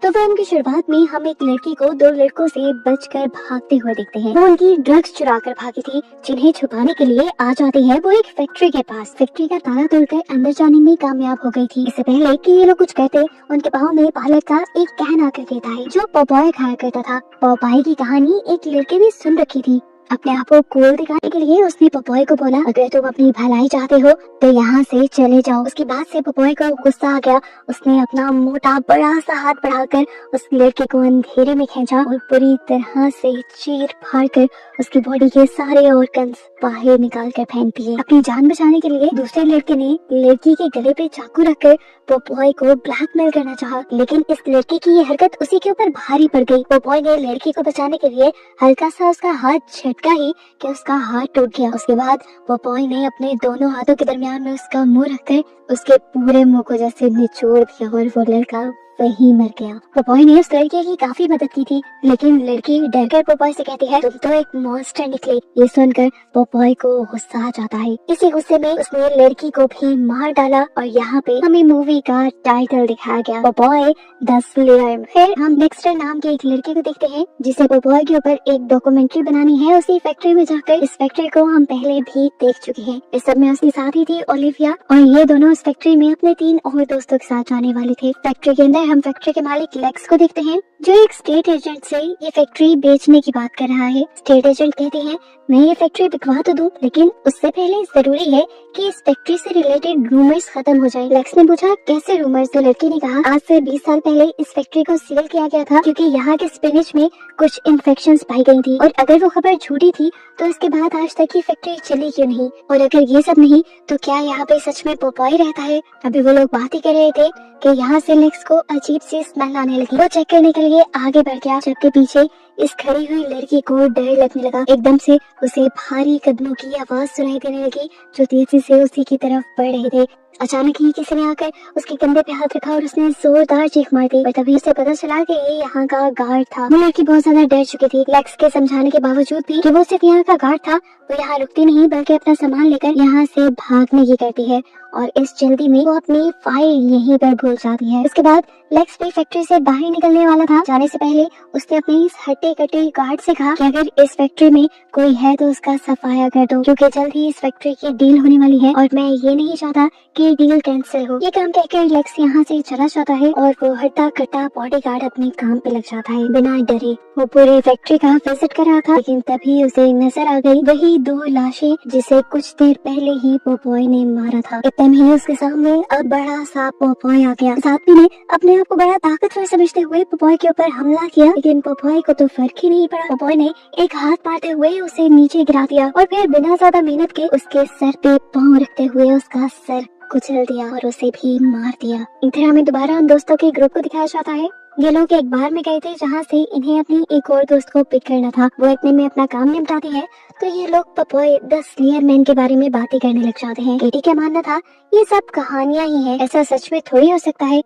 तो फिल्म की शुरुआत में हम एक लड़की को दो लड़कों से बचकर भागते हुए देखते हैं। वो उनकी ड्रग्स चुरा कर भागी थी, जिन्हें छुपाने के लिए आ जाती है वो एक फैक्ट्री के पास। फैक्ट्री का ताला तोड़कर अंदर जाने में कामयाब हो गई थी। इससे पहले कि ये लोग कुछ कहते, उनके पाँव में पालक का एक कैन आकर देता है जो पॉपॉय खाया करता था। पॉपॉय की कहानी एक लड़के ने सुन रखी थी। अपने आप को कूल दिखाने के लिए उसने पॉपॉय को बोला, अगर तुम अपनी भलाई चाहते हो तो यहाँ से चले जाओ। उसकी बात से पॉपॉय को गुस्सा आ गया। उसने अपना मोटा बड़ा सा हाथ बढ़ाकर उस लड़के को अंधेरे में खींचा और पूरी तरह से चीर फाड़ कर उसकी बॉडी के सारे ऑर्गन्स बाहर निकाल कर फेंक दिए। अपनी जान बचाने के लिए दूसरे लड़के ने लड़की के गले पे चाकू रखकर पॉपॉय को ब्लैकमेल करना चाहा, लेकिन इस लड़के की ये हरकत उसी के ऊपर भारी पड़ गई। पॉपॉय ने लड़की को बचाने के लिए हल्का सा उसका हाथ झटका ही कि उसका हाथ टूट गया। उसके बाद पॉपॉय ने अपने दोनों हाथों के दरमियान में उसका मुंह रखकर उसके पूरे मुंह को जैसे निचोड़ दिया और वो लड़का वही मर गया। पॉपॉय ने उस लड़के की काफी मदद की थी, लेकिन लड़की डरकर पॉपॉय से कहती है, तुम तो एक मॉन्स्टर निकले। ये सुनकर पॉपॉय को गुस्सा आ जाता है। इसी गुस्से में उसने लड़की को भी मार डाला और यहाँ पे हमें मूवी का टाइटल दिखाया गया, पॉपॉय द स्लेयर। फिर हम नेक्स्टर नाम के एक लड़के को देखते हैं जिसे पॉपॉय के ऊपर एक डॉक्यूमेंट्री बनानी है। उसी फैक्ट्री में जाकर इस फैक्ट्री को हम पहले भी देख चुके हैं। इस सब में उसकी साथी थी ओलिविया और ये दोनों इस फैक्ट्री में अपने 3 और दोस्तों के साथ जाने वाले थे। फैक्ट्री के अंदर हम फैक्ट्री के मालिक लेक्स को देखते हैं जो एक स्टेट एजेंट से ये फैक्ट्री बेचने की बात कर रहा है। स्टेट एजेंट कहते हैं, मैं ये फैक्ट्री बिकवा तो दूं, लेकिन उससे पहले जरूरी है कि इस फैक्ट्री से रिलेटेड रूमर्स खत्म हो जाए। लेक्स ने पूछा, कैसे रूमर्स? तो लड़की ने कहा, आज से 20 साल पहले इस फैक्ट्री को सील किया गया था क्योंकि यहाँ के स्पिनिच में कुछ इन्फेक्शंस पाई गई थी, और अगर वो खबर झूठी थी तो इसके बाद आज तक ये फैक्ट्री चली क्यों नहीं? और अगर ये सब नहीं तो क्या यहाँ पे सच में पॉपॉय रहता है? अभी वो लोग बात ही कर रहे थे कि यहाँ से लेक्स को अजीब सी स्मेल आने लगी। वो चेक करने के लिए आगे बढ़ गया, जबकि पीछे इस खड़ी हुई लड़की को डर लगने लगा। एकदम से उसे भारी कदमों की आवाज सुनाई देने लगी जो तेजी से उसी की तरफ बढ़ रहे थे। अचानक ही किसी ने आकर उसके कंधे पे हाथ रखा और उसने जोरदार चीख मार दी, और तभी उसे पता चला कि ये यहाँ का गार्ड था। वो लड़की बहुत ज्यादा डर चुकी थी। लेक्स के समझाने के बावजूद भी कि वो सिर्फ यहाँ का गार्ड था, वो यहाँ रुकती नहीं बल्कि अपना सामान लेकर यहाँ से भागने की करती है, और इस जल्दी में वो अपनी फाइल यहीं पर भूल जाती है। इसके बाद लेक्स भी फैक्ट्री से बाहर निकलने वाला था। जाने से पहले उसने अपने इस हट्टे कट्टे गार्ड से कहा कि अगर इस फैक्ट्री में कोई है तो उसका सफाया कर दो, क्योंकि जल्द ही इस फैक्ट्री की डील होने वाली है और मैं ये नहीं चाहता कि डील कैंसिल हो। ये काम कहकर लेक्स यहाँ से चला जाता है और वो हट्टा कट्टा बॉडीगार्ड अपने काम पे लग जाता है बिना डरे। वो पूरी फैक्ट्री का विजिट कर रहा था, लेकिन तभी उसे नजर आ गई वही 2 लाशें जिसे कुछ देर पहले ही पॉपॉय ने मारा था। इतने में उसके सामने अब बड़ा सा पॉपॉय आ गया। साथी ने अपने आप को बड़ा ताकतवर समझते हुए पॉपॉय के ऊपर हमला किया, लेकिन पॉपॉय को तो फर्क ही नहीं पड़ा। पॉपॉय ने एक हाथ मारते हुए उसे नीचे गिरा दिया और फिर बिना ज्यादा मेहनत के उसके सर पे पाँव रखते हुए उसका सर कुचल दिया और उसे भी मार दिया। इधर हमें दोबारा उन दोस्तों के ग्रुप को दिखाया जाता है। ये लोग एक बार में गए थे जहाँ से इन्हें अपनी एक और दोस्त को पिक करना था। वो इतने में अपना काम निपटाती है तो ये लोग पॉपॉय द स्लेयर मैन के बारे में बातें करने लग जाते हैं। केटी क्या मानना था, ये सब कहानियां ही है, ऐसा सच में थोड़ी हो सकता है।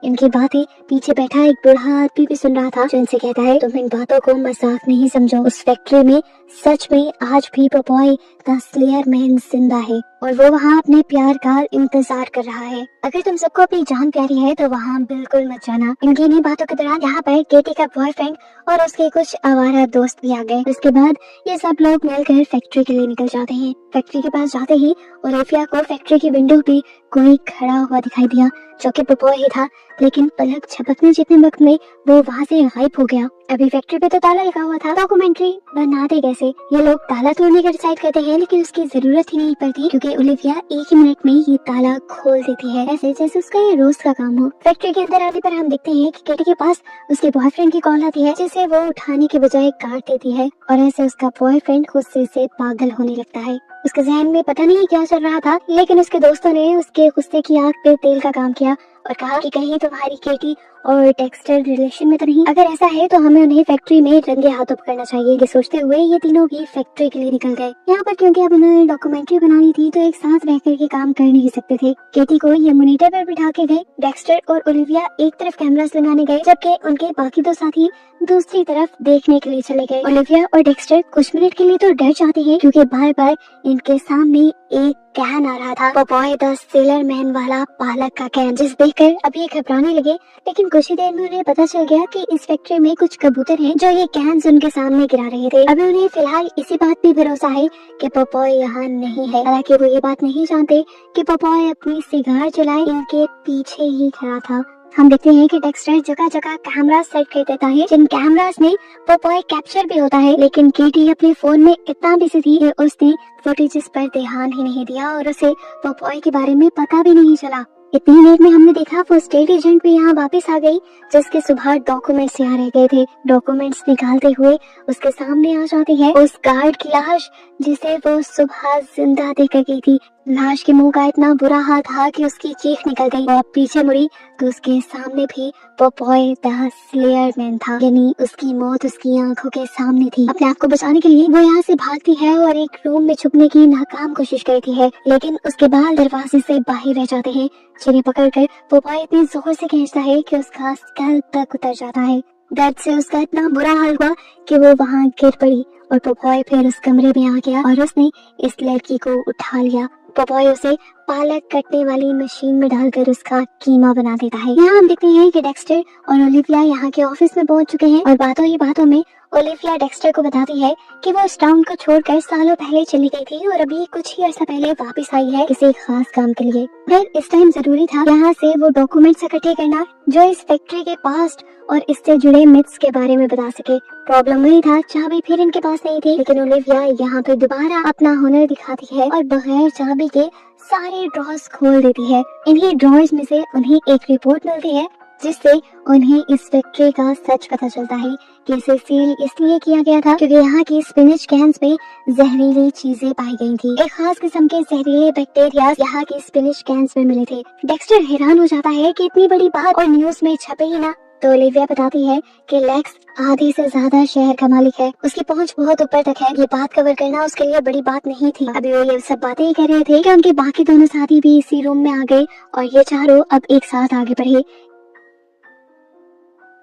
इनकी बातें पीछे बैठा एक बूढ़ा आदमी भी सुन रहा था जो इनसे कहता है, तुम इन बातों को मजाक नहीं समझो, उस फैक्ट्री में सच में आज भी पॉपॉय द स्लेयर मैन जिंदा है और वो वहाँ अपने प्यार का इंतजार कर रहा है। अगर तुम सबको अपनी जान प्यारी है तो वहाँ बिल्कुल मत जाना। इनकी इन्हीं बातों के दौरान यहाँ पर केटी का बॉयफ्रेंड और उसके कुछ आवारा दोस्त भी आ गए। उसके बाद ये सब लोग मिलकर फैक्ट्री के लिए निकल जाते हैं। फैक्ट्री के पास जाते ही ओलिविया को फैक्ट्री की विंडो पे कोई खड़ा हुआ दिखाई दिया जो कि पॉपॉय ही था, लेकिन पलक झपकने जितने वक्त में वो वहाँ से गायब हो गया। अभी फैक्ट्री पे तो ताला लगा हुआ था, डॉक्यूमेंट्री बनाते कैसे? ये लोग ताला तोड़ने का डिसाइड करते हैं, लेकिन उसकी जरूरत ही नहीं पड़ती क्योंकि ओलिविया 1 ही मिनट में ये ताला खोल देती है, ऐसे जैसे उसका ये रोज का काम हो। फैक्ट्री के अंदर आने पर हम देखते हैं कि केटी के पास उसके बॉयफ्रेंड की कॉल आती है जिसे वो उठाने के बजाय काट देती है, और ऐसे उसका बॉयफ्रेंड गुस्से से पागल होने लगता है। उसके जहन में पता नहीं क्या चल रहा था, लेकिन उसके दोस्तों ने उसके गुस्से की आग पे तेल का काम किया और कहा कि कहीं तुम्हारी केटी और डेक्स्टर रिलेशन में तो नहीं? अगर ऐसा है तो हमें उन्हें फैक्ट्री में रंगे हाथों पकड़ना चाहिए। ये सोचते हुए ये तीनों भी फैक्ट्री के लिए निकल गए। यहाँ पर क्योंकि अब उन्होंने डॉक्यूमेंट्री बनानी थी तो एक साथ रह करके काम कर नहीं सकते थे। केटी को ये मॉनिटर पर बिठा के गए। डेक्स्टर और ओलिविया एक तरफ कैमरास लगाने गए, जबकि उनके बाकी दो साथी दूसरी तरफ देखने के लिए चले गए। ओलिविया और डेक्स्टर कुछ मिनट के लिए तो डर जाते हैं क्योंकि बार बार इनके सामने एक कैन आ रहा था, पॉपॉय द सेलर मैन वाला पालक का कैन, जिस देखकर अब ये घबराने लगे। लेकिन कुछ ही देर में उन्हें पता चल गया कि इस फैक्ट्री में कुछ कबूतर हैं जो ये कैन्स उनके सामने गिरा रहे थे। अभी उन्हें फिलहाल इसी बात पे भरोसा है कि पॉपॉय यहाँ नहीं है। हालांकि वो ये बात नहीं जानते कि पॉपॉय अपनी सिगार जलाए इनके पीछे ही खड़ा था। हम देखते हैं कि डेक्स्टर जगह जगह कैमरा सेट कर देता है, जिन कैमरास में पॉपॉय कैप्चर भी होता है। लेकिन केटी अपने फोन में इतना बिजी थी कि उसने फुटेजेस पर ध्यान ही नहीं दिया और उसे पॉपॉय के बारे में पता भी नहीं चला। इतनी देर में हमने देखा वो स्टेट एजेंट भी यहाँ वापस आ गई, जिसके सुबह डॉक्यूमेंट्स यहाँ रह गए थे। डॉक्यूमेंट्स निकालते हुए उसके सामने आ जाती है उस गार्ड की लाश जिसे वो सुबह जिंदा देखकर गई थी। लाश के मुंह का इतना बुरा हाल था कि उसकी चीख निकल गई। वो पीछे मुड़ी तो उसके सामने भी पॉपॉय द स्लेयर मैन था, यानी उसकी मौत उसकी आंखों के सामने थी। अपने आप को बचाने के लिए वो यहाँ से भागती है और एक रूम में छुपने की नाकाम कोशिश करती है, लेकिन उसके बाल दरवाजे से बाहर रह जाते हैं, जिन्हें पकड़कर पॉपॉय इतनी जोर से खींचता है कि उसका स्कैल्प तक उतर जाता है। दर्द से उसका इतना बुरा हाल हुआ कि वो वहाँ गिर पड़ी और पॉपॉय फिर उस कमरे में आ गया और उसने इस लड़की को उठा लिया। पॉपॉय उसे पालक कटने वाली मशीन में डालकर उसका कीमा बना देता है। यहाँ हम देखते हैं कि डेक्स्टर और ओलिविया यहाँ के ऑफिस में पहुंच चुके हैं और बातों ही बातों में ओलिविया डेक्स्टर को बताती है कि वो इस टाउन को छोड़कर सालों पहले चली गई थी और अभी कुछ ही अर्सा पहले वापस आई है किसी खास काम के लिए। फिर इस टाइम जरूरी था यहाँ से वो डॉक्यूमेंट्स इकट्ठे करना जो इस फैक्ट्री के पास्ट और इससे जुड़े मिथ्स के बारे में बता सके। प्रॉब्लम वही था, चाबी फिर इनके पास नहीं थी, लेकिन ओलिविया यहाँ पे दोबारा अपना हुनर दिखाती है और बगैर चाबी के सारे ड्रॉर्स खोल देती है। इन्हीं ड्रॉर्स में से उन्हें एक रिपोर्ट मिलती है जिससे उन्हें इस फैक्ट्री का सच पता चलता है कि इसे सील इसलिए किया गया था क्योंकि यहाँ की स्पिनिच कैन्स में जहरीली चीजें पाई गई थी। एक खास किस्म के जहरीले बैक्टीरिया यहाँ की स्पिनिच कैन्स में मिले थे। डेक्स्टर हैरान हो जाता है कि इतनी बड़ी बात और न्यूज में छपे ही ना। तो ओलिविया बताती है कि लेक्स आधे से ज्यादा शहर का मालिक है, उसकी पहुंच बहुत ऊपर तक है, ये बात कवर करना उसके लिए बड़ी बात नहीं थी। अभी वो ये सब बातें ही कर रहे थे कि उनके बाकी दोनों साथी भी इसी रूम में आ गए और ये चारों अब एक साथ आगे बढ़े।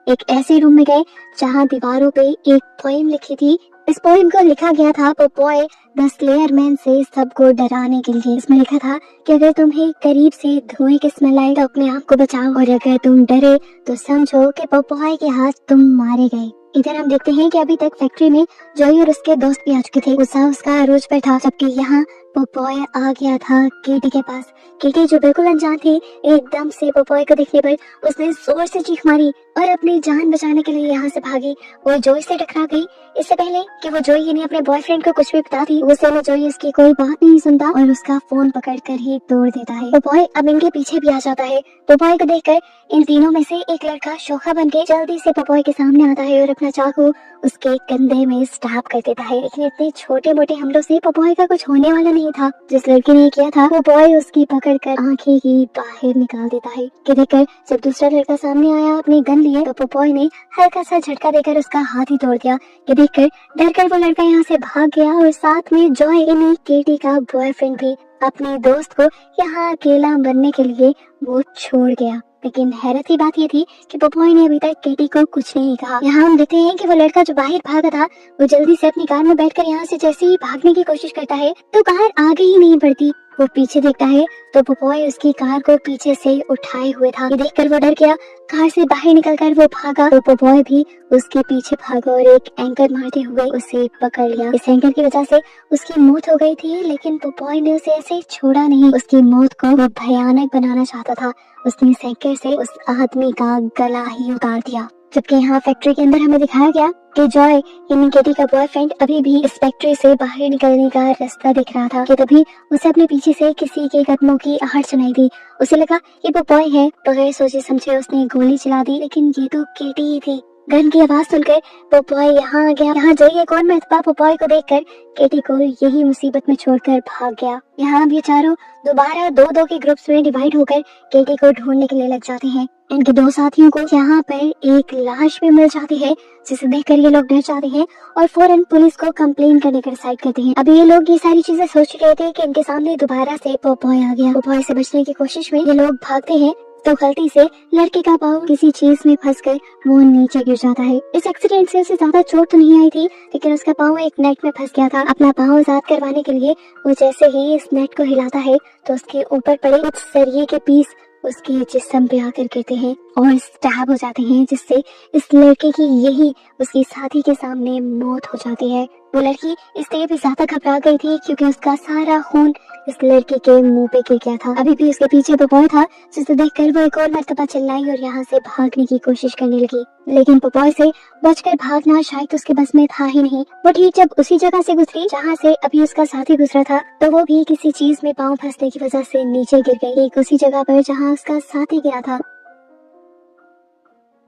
एक ऐसे रूम में गए जहाँ दीवारों पे एक पोएम लिखी थी। इस पोएम को लिखा गया था पॉपॉय द स्लेयर मैन से सबको डराने के लिए। इसमें लिखा था कि अगर तुम्हें करीब से धुएं की स्मेल आए तो अपने आप को बचाओ और अगर तुम डरे तो समझो कि पॉपॉय के हाथ तुम मारे गए। इधर हम देखते हैं कि अभी तक फैक्ट्री में जॉय और उसके दोस्त भी आ चुके थे। गुस्सा उसका अरूज पर था, जबकि यहाँ पॉपॉय आ गया था केटी के पास। केटी जो बिल्कुल अनजान थी, एकदम से पॉपॉय को देखने पर उसने जोर से चीख मारी और अपनी जान बचाने के लिए यहाँ से भागी। वो जॉय से टकरा गई। इससे पहले कि वो जॉय यानी अपने बॉयफ्रेंड को कुछ भी बताती, गुस्से में जॉय इसकी कोई बात नहीं सुनता और उसका फोन पकड़कर ही तोड़ देता है। पॉपॉय अब इनके पीछे भी आ जाता है। पॉपॉय को देखकर इन तीनों में से एक लड़का शोखा बनके जल्दी से पॉपॉय के सामने आता है और अपना चाकू उसके कंधे में स्टैब कर देता है। लेकिन इतने छोटे मोटे हमलों से पॉपॉय का कुछ होने वाला नहीं था। जिस लड़की ने किया था पॉपॉय उसकी पकड़कर आंखें ही बाहर निकाल देता है। कि देखकर जब दूसरा लड़का सामने आया अपनी गन लिए तो पॉपॉय ने हल्का सा झटका देकर उसका हाथ ही तोड़ दिया। कि देखकर डरकर वो लड़का यहाँ से भाग गया और साथ में जॉय यानी केटी का बॉयफ्रेंड भी अपने दोस्त को यहाँ अकेला बनने के लिए वो छोड़ गया। लेकिन हैरत की बात ये थी कि पॉपॉय ने अभी तक केटी को कुछ नहीं कहा। यहाँ हम देखते हैं कि वो लड़का जो बाहर भागा था वो जल्दी से अपनी कार में बैठकर यहाँ से जैसे ही भागने की कोशिश करता है तो कार आगे ही नहीं बढ़ती। वो पीछे देखता है तो पॉपॉय उसकी कार को पीछे से उठाए हुए था। ये देखकर वो डर गया। कार से बाहर निकलकर वो भागा तो पॉपॉय भी उसके पीछे भागा और एक एंकर मारते हुए उसे पकड़ लिया। इस एंकर की वजह से उसकी मौत हो गई थी, लेकिन पॉपॉय ने उसे ऐसे छोड़ा नहीं। उसकी मौत को वो भयानक बनाना चाहता था। उसने इस एंकर से उस आदमी का गला ही उतार दिया। जबकि यहाँ फैक्ट्री के अंदर हमें दिखाया गया कि जॉय यानी केटी का बॉयफ्रेंड अभी भी इस फैक्ट्री से बाहर निकलने का रास्ता दिख रहा था कि तभी उसे अपने पीछे से किसी के कदमों की आहट सुनाई दी। उसे लगा ये पॉपॉय है। बगैर सोचे समझे उसने गोली चला दी, लेकिन ये तो केटी ही थी। गन की आवाज सुनकर पोपॉय यहाँ आ गया। यहाँ जाइए कौन महत्वा पोपॉय को देखकर केटी को यही मुसीबत में छोड़कर भाग गया। यहाँ अब ये चारों दोबारा दो दो के ग्रुप्स में डिवाइड होकर केटी को ढूंढने के लिए लग जाते हैं। इनके दो साथियों को यहाँ पर एक लाश भी मिल जाती है, जिसे देखकर ये लोग डर जाते हैं और फौरन पुलिस को कंप्लेन करने का डिसाइड करते हैं। अभी ये लोग ये सारी चीजें सोच रहे थे कि इनके सामने दोबारा से पोपॉय आ गया। पोपॉय से बचने की कोशिश में ये लोग भागते हैं तो गलती से लड़के का पाँव किसी चीज में फंसकर वो नीचे गिर जाता है। इस एक्सीडेंट से उसे ज्यादा चोट तो नहीं आई थी, लेकिन उसका पाँव एक नेट में फंस गया था। अपना पाँव आजाद करवाने के लिए वो जैसे ही इस नेट को हिलाता है तो उसके ऊपर पड़े कुछ सरिये के पीस उसके जिस्म पे आकर गिरते हैं और स्टैब हो जाते हैं, जिससे इस लड़के की यही उसकी साथी के सामने मौत हो जाती है। वो लड़की इसलिए भी ज्यादा घबरा गई थी क्योंकि उसका सारा खून इस लड़के के मुंह पे गिर गया था। अभी भी उसके पीछे पोपॉय था, जिसे देखकर वो एक और मर्तबा चिल्लाई और यहाँ से भागने की कोशिश करने लगी, लेकिन पोपॉय से बचकर भागना शायद उसके बस में था ही नहीं। वो ठीक जब उसी जगह से गुजरी जहाँ से अभी उसका साथी गुजरा था, तो वो भी किसी चीज में पाँव फंसने की वजह से नीचे गिर गई, एक उसी जगह पर जहाँ उसका साथी गिरा था।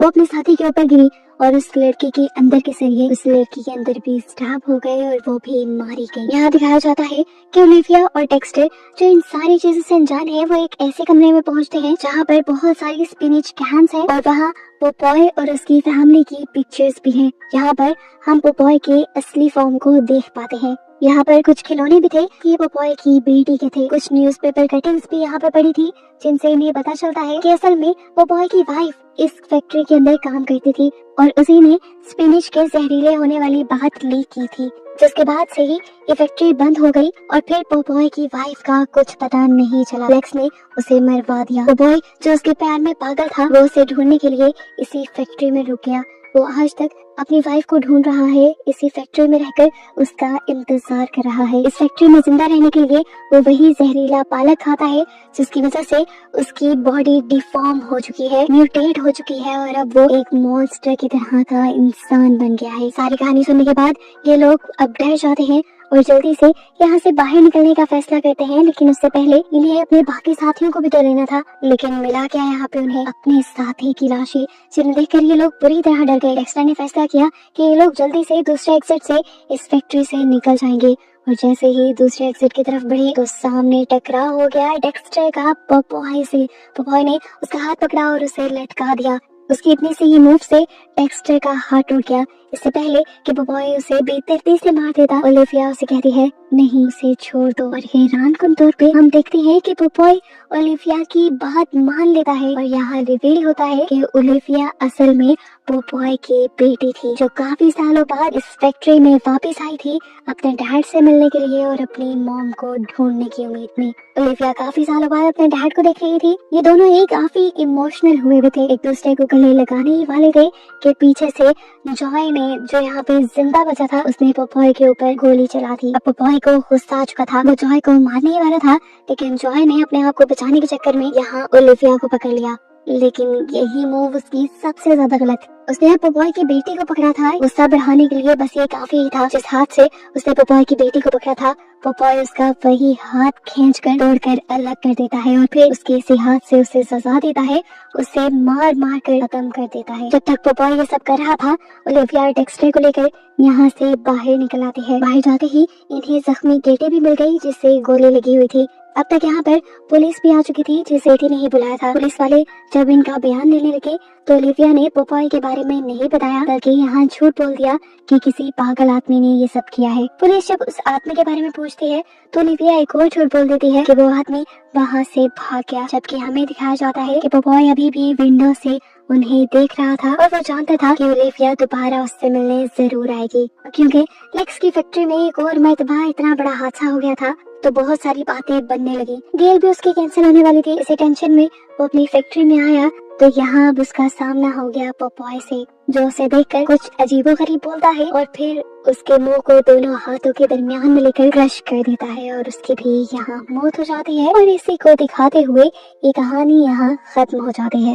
वो अपने साथी के ऊपर गिरी और उस लड़की के अंदर के सरिये उस लड़की के अंदर भी स्टैब हो गए और वो भी मारी गई। यहाँ दिखाया जाता है कि ओलिविया और डेक्स्टर जो इन सारी चीजों से अनजान है, वो एक ऐसे कमरे में पहुंचते हैं जहाँ पर बहुत सारी स्पिनिच कैन्स हैं और वहाँ पोपॉय और उसकी फैमिली की पिक्चर्स भी हैं। यहाँ पर हम पोपॉय के असली फॉर्म को देख पाते हैं। यहाँ पर कुछ खिलौने भी थे कि पोपॉय की बेटी के थे। कुछ न्यूज़पेपर कटिंग्स भी यहाँ पर पड़ी थी, जिनसे इन्हें पता चलता है कि असल में पोपॉय की वाइफ इस फैक्ट्री के अंदर काम करती थी और उसी ने स्पिनिच के जहरीले होने वाली बात लीक की थी, जिसके बाद से ही ये फैक्ट्री बंद हो गई और फिर पोपॉय की वाइफ का कुछ पता नहीं चला। लेक्स ने उसे मरवा दिया। पोपॉय जो उसके प्यार में पागल था, वो उसे ढूंढने के लिए इसी फैक्ट्री में रुक गया। वो आज तक अपनी वाइफ को ढूंढ रहा है, इसी फैक्ट्री में रहकर उसका इंतजार कर रहा है। इस फैक्ट्री में जिंदा रहने के लिए वो वही जहरीला पालक खाता है, जिसकी वजह से उसकी बॉडी डिफॉर्म हो चुकी है, म्यूटेट हो चुकी है और अब वो एक मॉन्स्टर की तरह का इंसान बन गया है। सारी कहानी सुनने के बाद ये लोग अब डर जाते हैं और जल्दी से यहाँ से बाहर निकलने का फैसला करते हैं, लेकिन उससे पहले इन्हें अपने बाकी साथियों को भी तो लेना था। लेकिन मिला क्या यहाँ पे उन्हें अपने साथी की लाशें, जिन्हें देखकर ये लोग बुरी तरह डर गए। डेक्स्टर ने फैसला किया कि ये लोग जल्दी से दूसरे एग्जिट से इस फैक्ट्री से निकल जाएंगे और जैसे ही दूसरे एग्जिट की तरफ बढ़े तो सामने टकराव हो गया डेक्स्टर का पोपॉय से। पोपॉय ने उसका हाथ पकड़ा और उसे लटका दिया। उसकी इतनी सी ही मूव से डेक्स्टर का हाथ टूट गया। इससे पहले कि पोपॉय उसे बेदर्दी से मार देता, ओलिविया उसे कहती है नहीं उसे छोड़ दो और हैरानकुन तौर पे हम देखते हैं कि पोपॉय ओलिविया की बात मान लेता है और यहाँ रिवील होता है कि ओलिविया असल में पोपॉय की बेटी थी, जो काफी सालों बाद इस फैक्ट्री में वापस आई थी अपने डैड से मिलने के लिए और अपनी मॉम को ढूंढने की उम्मीद में। ओलिविया काफी सालों बाद अपने डैड को देख रही थी। ये दोनों ही काफी इमोशनल हुए थे, एक दूसरे को गले लगाने ही वाले थे कि पीछे से जॉय ने, जो यहाँ पे जिंदा बचा था, उसने पोपॉय के ऊपर गोली चला दी। अब पोपॉय को गुस्सा आ चुका था, वो जॉय को मारने ही वाला था, लेकिन जॉय ने अपने आप को बचाने के चक्कर में यहाँ ओलिविया को पकड़ लिया। लेकिन यही मूव उसकी सबसे ज्यादा गलत। उसने पोपॉय की बेटी को पकड़ा था गुस्सा बढ़ाने के लिए, बस ये काफी ही था। जिस हाथ से उसने पोपॉय की बेटी को पकड़ा था, पोपॉय उसका वही हाथ खींचकर तोड़कर अलग कर देता है और फिर उसके इसी हाथ से उसे सजा देता है, उसे मार मार कर खत्म कर देता है। जब तक पोपॉय ये सब कर रहा था, ओलिविया डेक्स्टर को लेकर यहाँ से बाहर निकल आती है। बाहर जाते ही इन्हें जख्मी केटी भी मिल गई, जिससे गोली लगी हुई थी। अब तक यहाँ पर पुलिस भी आ चुकी थी, जिसे केटी ने ही बुलाया था। पुलिस वाले जब इनका बयान लेने लगे तो ओलिविया ने पोपॉय के बारे में नहीं बताया, बल्कि यहाँ झूठ बोल दिया कि किसी पागल आदमी ने ये सब किया है। पुलिस जब उस आदमी के बारे में पूछती है तो ओलिविया एक और झूठ बोल देती है कि वो आदमी वहाँ से भाग गया, जबकि हमें दिखाया जाता है कि पोपॉय अभी भी विंडो से उन्हें देख रहा था और वो जानता था कि ओलिविया दोबारा उससे मिलने जरूर आएगी, क्योंकि लेक्स की फैक्ट्री में एक और मर्तबा इतना बड़ा हादसा हो गया था तो बहुत सारी बातें बनने लगी। डील भी उसकी कैंसिल होने वाली थी। इसी टेंशन में वो अपनी फैक्ट्री में आया तो यहाँ अब उसका सामना हो गया पोपॉय से, जो उसे देखकर कुछ अजीबोगरीब बोलता है और फिर उसके मुंह को दोनों हाथों के दरमियान में लेकर क्रश कर देता है और उसकी भी यहाँ मौत हो जाती है। और इसी को दिखाते हुए ये कहानी यहाँ खत्म हो जाती है।